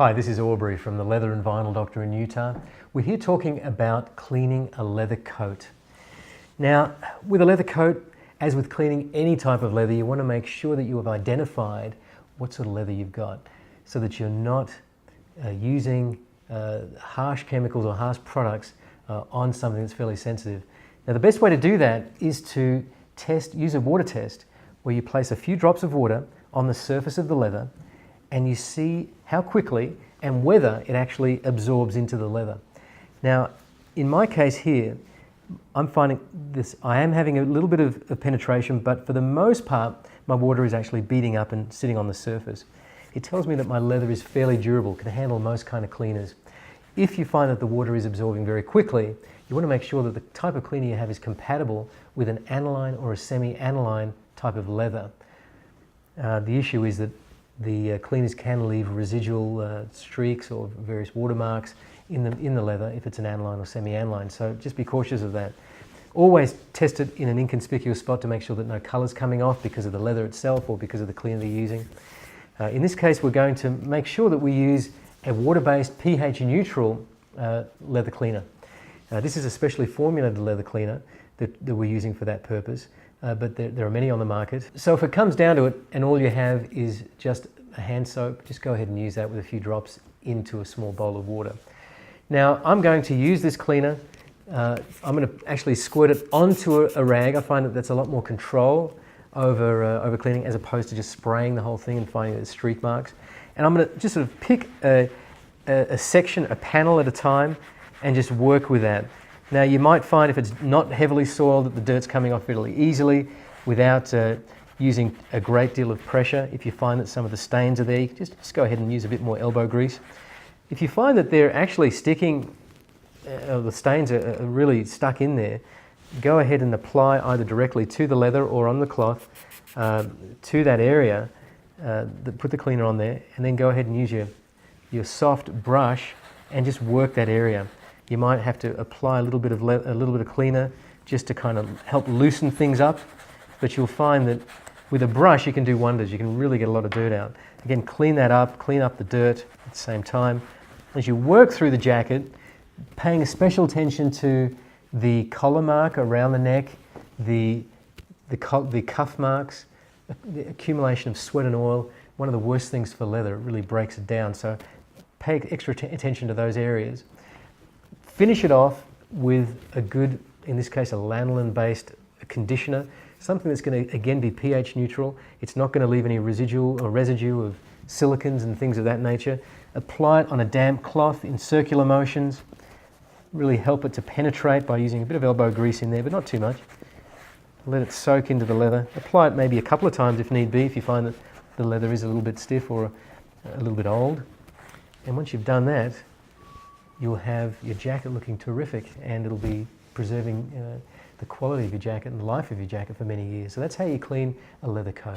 Hi, this is Aubrey from the Leather and Vinyl Doctor in Utah. We're here talking about cleaning a leather coat. Now, with a leather coat, as with cleaning any type of leather, you want to make sure that you have identified what sort of leather you've got so that you're not using harsh chemicals or harsh products on something that's fairly sensitive. Now, the best way to do that is to use a water test where you place a few drops of water on the surface of the leather and you see how quickly and whether it actually absorbs into the leather. Now, in my case here, I'm finding this, I am having a little bit of penetration, but for the most part, my water is actually beating up and sitting on the surface. It tells me that my leather is fairly durable, can handle most kind of cleaners. If you find that the water is absorbing very quickly, you want to make sure that the type of cleaner you have is compatible with an aniline or a semi-aniline type of leather. The issue is that the cleaners can leave residual streaks or various watermarks in the leather if it's an aniline or semi-aniline, so just be cautious of that. Always test it in an inconspicuous spot to make sure that no colour's coming off because of the leather itself or because of the cleaner they're using. In this case, we're going to make sure that we use a water-based pH neutral leather cleaner. This is a specially formulated leather cleaner that we're using for that purpose. But there are many on the market. So if it comes down to it and all you have is just a hand soap, just go ahead and use that with a few drops into a small bowl of water. Now I'm going to use this cleaner. I'm going to actually squirt it onto a rag. I find that that's a lot more control over cleaning as opposed to just spraying the whole thing and finding the streak marks. And I'm going to just sort of pick a section, a panel at a time and just work with that. Now you might find if it's not heavily soiled that the dirt's coming off fairly easily without using a great deal of pressure. If you find that some of the stains are there, you can just go ahead and use a bit more elbow grease. If you find that they're actually sticking, the stains are really stuck in there, go ahead and apply either directly to the leather or on the cloth to that area, put the cleaner on there, and then go ahead and use your soft brush and just work that area. You might have to apply a little bit of cleaner just to kind of help loosen things up, but you'll find that with a brush you can do wonders. You can really get a lot of dirt out. Again, clean that up, clean up the dirt at the same time. As you work through the jacket, paying a special attention to the collar mark around the neck, the cuff marks, the accumulation of sweat and oil. One of the worst things for leather, it really breaks it down, so pay extra attention to those areas. Finish it off with a good, in this case, a lanolin-based conditioner, something that's going to, again, be pH neutral. It's not going to leave any residual or residue of silicons and things of that nature. Apply it on a damp cloth in circular motions. Really help it to penetrate by using a bit of elbow grease in there, but not too much. Let it soak into the leather. Apply it maybe a couple of times if need be, if you find that the leather is a little bit stiff or a little bit old. And once you've done that, you'll have your jacket looking terrific and it'll be preserving the quality of your jacket and the life of your jacket for many years. So that's how you clean a leather coat.